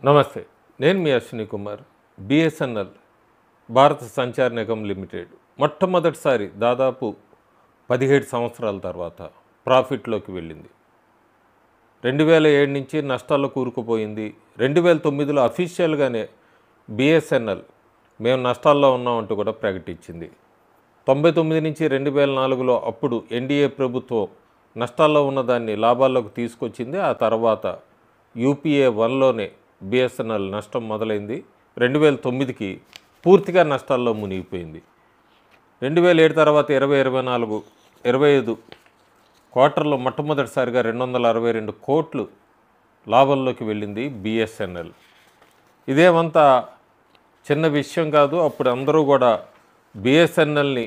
నమస్తే. నేను మీ అశ్విని కుమార్. బిఎస్ఎన్ఎల్ భారత సంచార్ నిగమ్ లిమిటెడ్ మొట్టమొదటిసారి దాదాపు 17 సంవత్సరాల తర్వాత ప్రాఫిట్లోకి వెళ్ళింది. 2007 నుంచి నష్టాల్లో కూరుకుపోయింది. 2009లో అఫీషియల్గానే బిఎస్ఎన్ఎల్ మేము నష్టాల్లో ఉన్నామంటూ కూడా ప్రకటించింది. 99 నుంచి 2004లో అప్పుడు ఎన్డీఏ ప్రభుత్వం నష్టాల్లో ఉన్నదాన్ని లాభాల్లోకి తీసుకొచ్చింది. ఆ తర్వాత యూపీఏ 1లోనే బిఎస్ఎన్ఎల్ నష్టం మొదలైంది. 2009కి పూర్తిగా నష్టాల్లో మునిగిపోయింది. 2007 తర్వాత 2024, 25 క్వార్టర్లో మొట్టమొదటిసారిగా 262 కోట్లు లాభంలోకి వెళ్ళింది బిఎస్ఎన్ఎల్. ఇదేమంతా చిన్న విషయం కాదు. అప్పుడు అందరూ కూడా బిఎస్ఎన్ఎల్ని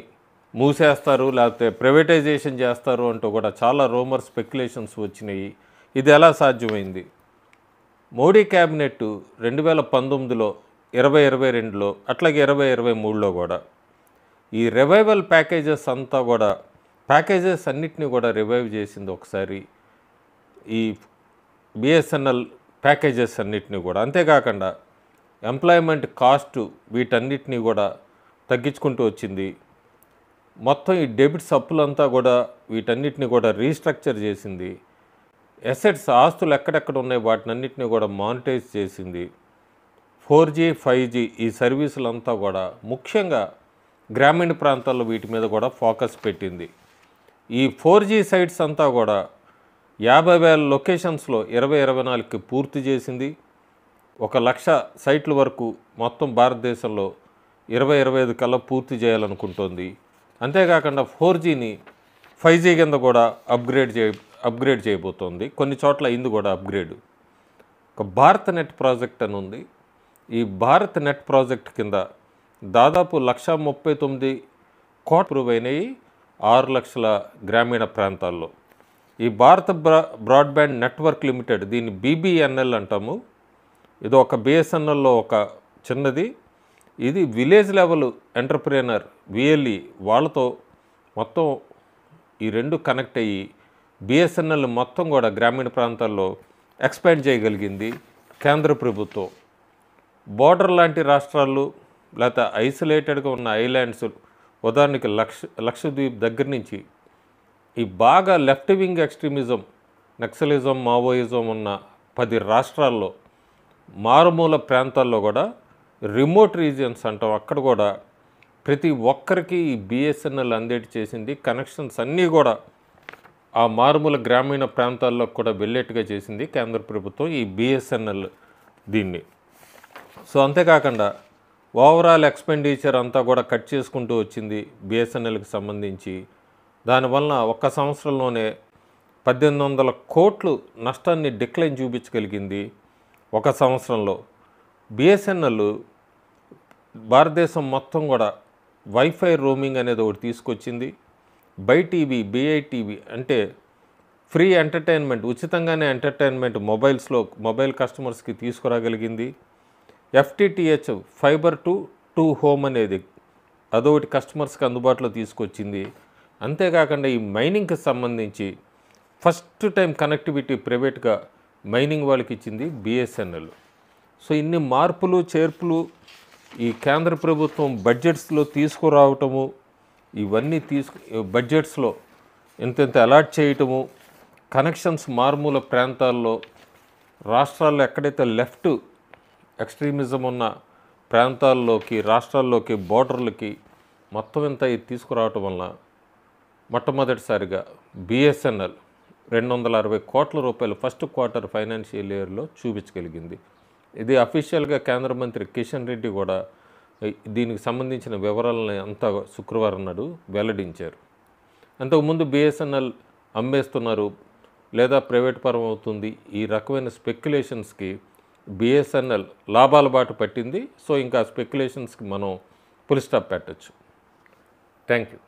మూసేస్తారు, లేకపోతే ప్రైవేటైజేషన్ చేస్తారు అంటూ కూడా చాలా రూమర్ స్పెక్యులేషన్స్ వచ్చినాయి. ఇది ఎలా సాధ్యమైంది? మోడీ క్యాబినెట్ 2019లో, 2022లో, అట్లాగే 2023లో కూడా ఈ రివైవల్ ప్యాకేజెస్ అన్నిటినీ కూడా రివైవ్ చేసింది ఒకసారి ఈ బిఎస్ఎన్ఎల్ ప్యాకేజెస్ అన్నిటినీ కూడా. అంతేకాకుండా ఎంప్లాయ్మెంట్ కాస్ట్ వీటన్నిటినీ కూడా తగ్గించుకుంటూ వచ్చింది. మొత్తం ఈ డెబిట్స్ అప్పులంతా కూడా వీటన్నిటిని కూడా రీస్ట్రక్చర్ చేసింది. అసెట్స్, ఆస్తులు ఎక్కడెక్కడ ఉన్నాయి వాటినన్నిటిని కూడా మానిటైజ్ చేసింది. 4G, 5G ఈ సర్వీసులంతా కూడా ముఖ్యంగా గ్రామీణ ప్రాంతాల్లో వీటి మీద కూడా ఫోకస్ పెట్టింది. ఈ 4G సైట్స్ అంతా కూడా 50,000 లొకేషన్స్లో 2024కి పూర్తి చేసింది. 1,00,000 సైట్ల వరకు మొత్తం భారతదేశంలో 2025 కల్లా పూర్తి చేయాలనుకుంటోంది. అంతేకాకుండా 4Gని 5G కింద కూడా అప్గ్రేడ్ చేయబోతోంది. కొన్ని చోట్ల అయింది కూడా అప్గ్రేడ్. ఒక భారత్ నెట్ ప్రాజెక్ట్ అని ఉంది. ఈ భారత్ నెట్ ప్రాజెక్ట్ కింద దాదాపు 139 కోట్లు అప్రూవ్ అయినాయి 6 లక్షల గ్రామీణ ప్రాంతాల్లో. ఈ భారత బ్రాడ్బ్యాండ్ నెట్వర్క్ లిమిటెడ్, దీన్ని BBNL అంటాము. ఇది ఒక బిఎస్ఎన్ఎల్లో ఒక చిన్నది. ఇది విలేజ్ లెవెల్ ఎంటర్ప్రెనర్ VLE వాళ్ళతో మొత్తం ఈ రెండు కనెక్ట్ అయ్యి బిఎస్ఎన్ఎల్ మొత్తం కూడా గ్రామీణ ప్రాంతాల్లో ఎక్స్పాండ్ చేయగలిగింది కేంద్ర ప్రభుత్వం. బోర్డర్ లాంటి రాష్ట్రాలు లేకపోతే ఐసోలేటెడ్గా ఉన్న ఐలాండ్స్, ఉదాహరణకి లక్షద్వీప్ దగ్గర నుంచి ఈ బాగా left wing extremism, naxalism, Maoism ఉన్న 10 రాష్ట్రాల్లో మారుమూల ప్రాంతాల్లో కూడా రిమోట్ రీజియన్స్ అంటాం, అక్కడ కూడా ప్రతి ఒక్కరికి ఈ బిఎస్ఎన్ఎల్ అందేటి చేసింది. కనెక్షన్స్ అన్నీ కూడా ఆ మారుమూల గ్రామీణ ప్రాంతాల్లో కూడా వెళ్ళేట్టుగా చేసింది కేంద్ర ప్రభుత్వం ఈ బిఎస్ఎన్ఎల్ దీన్ని. సో అంతేకాకుండా ఓవరాల్ ఎక్స్పెండిచర్ అంతా కూడా కట్ చేసుకుంటూ వచ్చింది బిఎస్ఎన్ఎల్కి సంబంధించి. దానివల్ల ఒక్క సంవత్సరంలోనే 1,800 కోట్లు నష్టాన్ని డిక్లైన్ చూపించగలిగింది ఒక సంవత్సరంలో. బిఎస్ఎన్ఎల్ భారతదేశం మొత్తం కూడా వైఫై రోమింగ్ అనేది ఒకటి తీసుకొచ్చింది. BITV అంటే ఫ్రీ ఎంటర్టైన్మెంట్, ఉచితంగానే ఎంటర్టైన్మెంట్ మొబైల్ కస్టమర్స్కి తీసుకురాగలిగింది. FTTH ఫైబర్ టు హోమ్ అనేది అదొకటి కస్టమర్స్కి అందుబాటులో తీసుకొచ్చింది. అంతేకాకుండా ఈ మైనింగ్కి సంబంధించి ఫస్ట్ టైం కనెక్టివిటీ ప్రైవేట్గా మైనింగ్ వాళ్ళకి ఇచ్చింది బిఎస్ఎన్ఎల్. సో ఇన్ని మార్పులు చేర్పులు ఈ కేంద్ర ప్రభుత్వం బడ్జెట్స్లో తీసుకురావటము, ఇవన్నీ బడ్జెట్స్లో ఇంత అలాట్ చేయటము, కనెక్షన్స్ మారుమూల ప్రాంతాల్లో, రాష్ట్రాల్లో ఎక్కడైతే లెఫ్ట్ ఎక్స్ట్రీమిజం ఉన్న ప్రాంతాల్లోకి, రాష్ట్రాల్లోకి, బోర్డర్లకి మొత్తం ఇంత తీసుకురావటం వల్ల మొట్టమొదటిసారిగా బిఎస్ఎన్ఎల్ 260 కోట్ల రూపాయలు ఫస్ట్ క్వార్టర్ ఫైనాన్షియల్ ఇయర్లో చూపించగలిగింది. ఇది అఫీషియల్గా కేంద్ర మంత్రి కిషన్ రెడ్డి కూడా దీనికి సంబంధించిన వివరాలని అంతా శుక్రవారం నాడు వెల్లడించారు. అంతకుముందు బిఎస్ఎన్ఎల్ అమ్మేస్తున్నారు లేదా ప్రైవేట్ పరం అవుతుంది, ఈ రకమైన స్పెక్యులేషన్స్కి బిఎస్ఎన్ఎల్ లాభాల బాట పట్టింది. సో ఇంకా స్పెక్యులేషన్స్కి మనం ఫుల్ స్టాప్ పెట్టచ్చు. Thank you.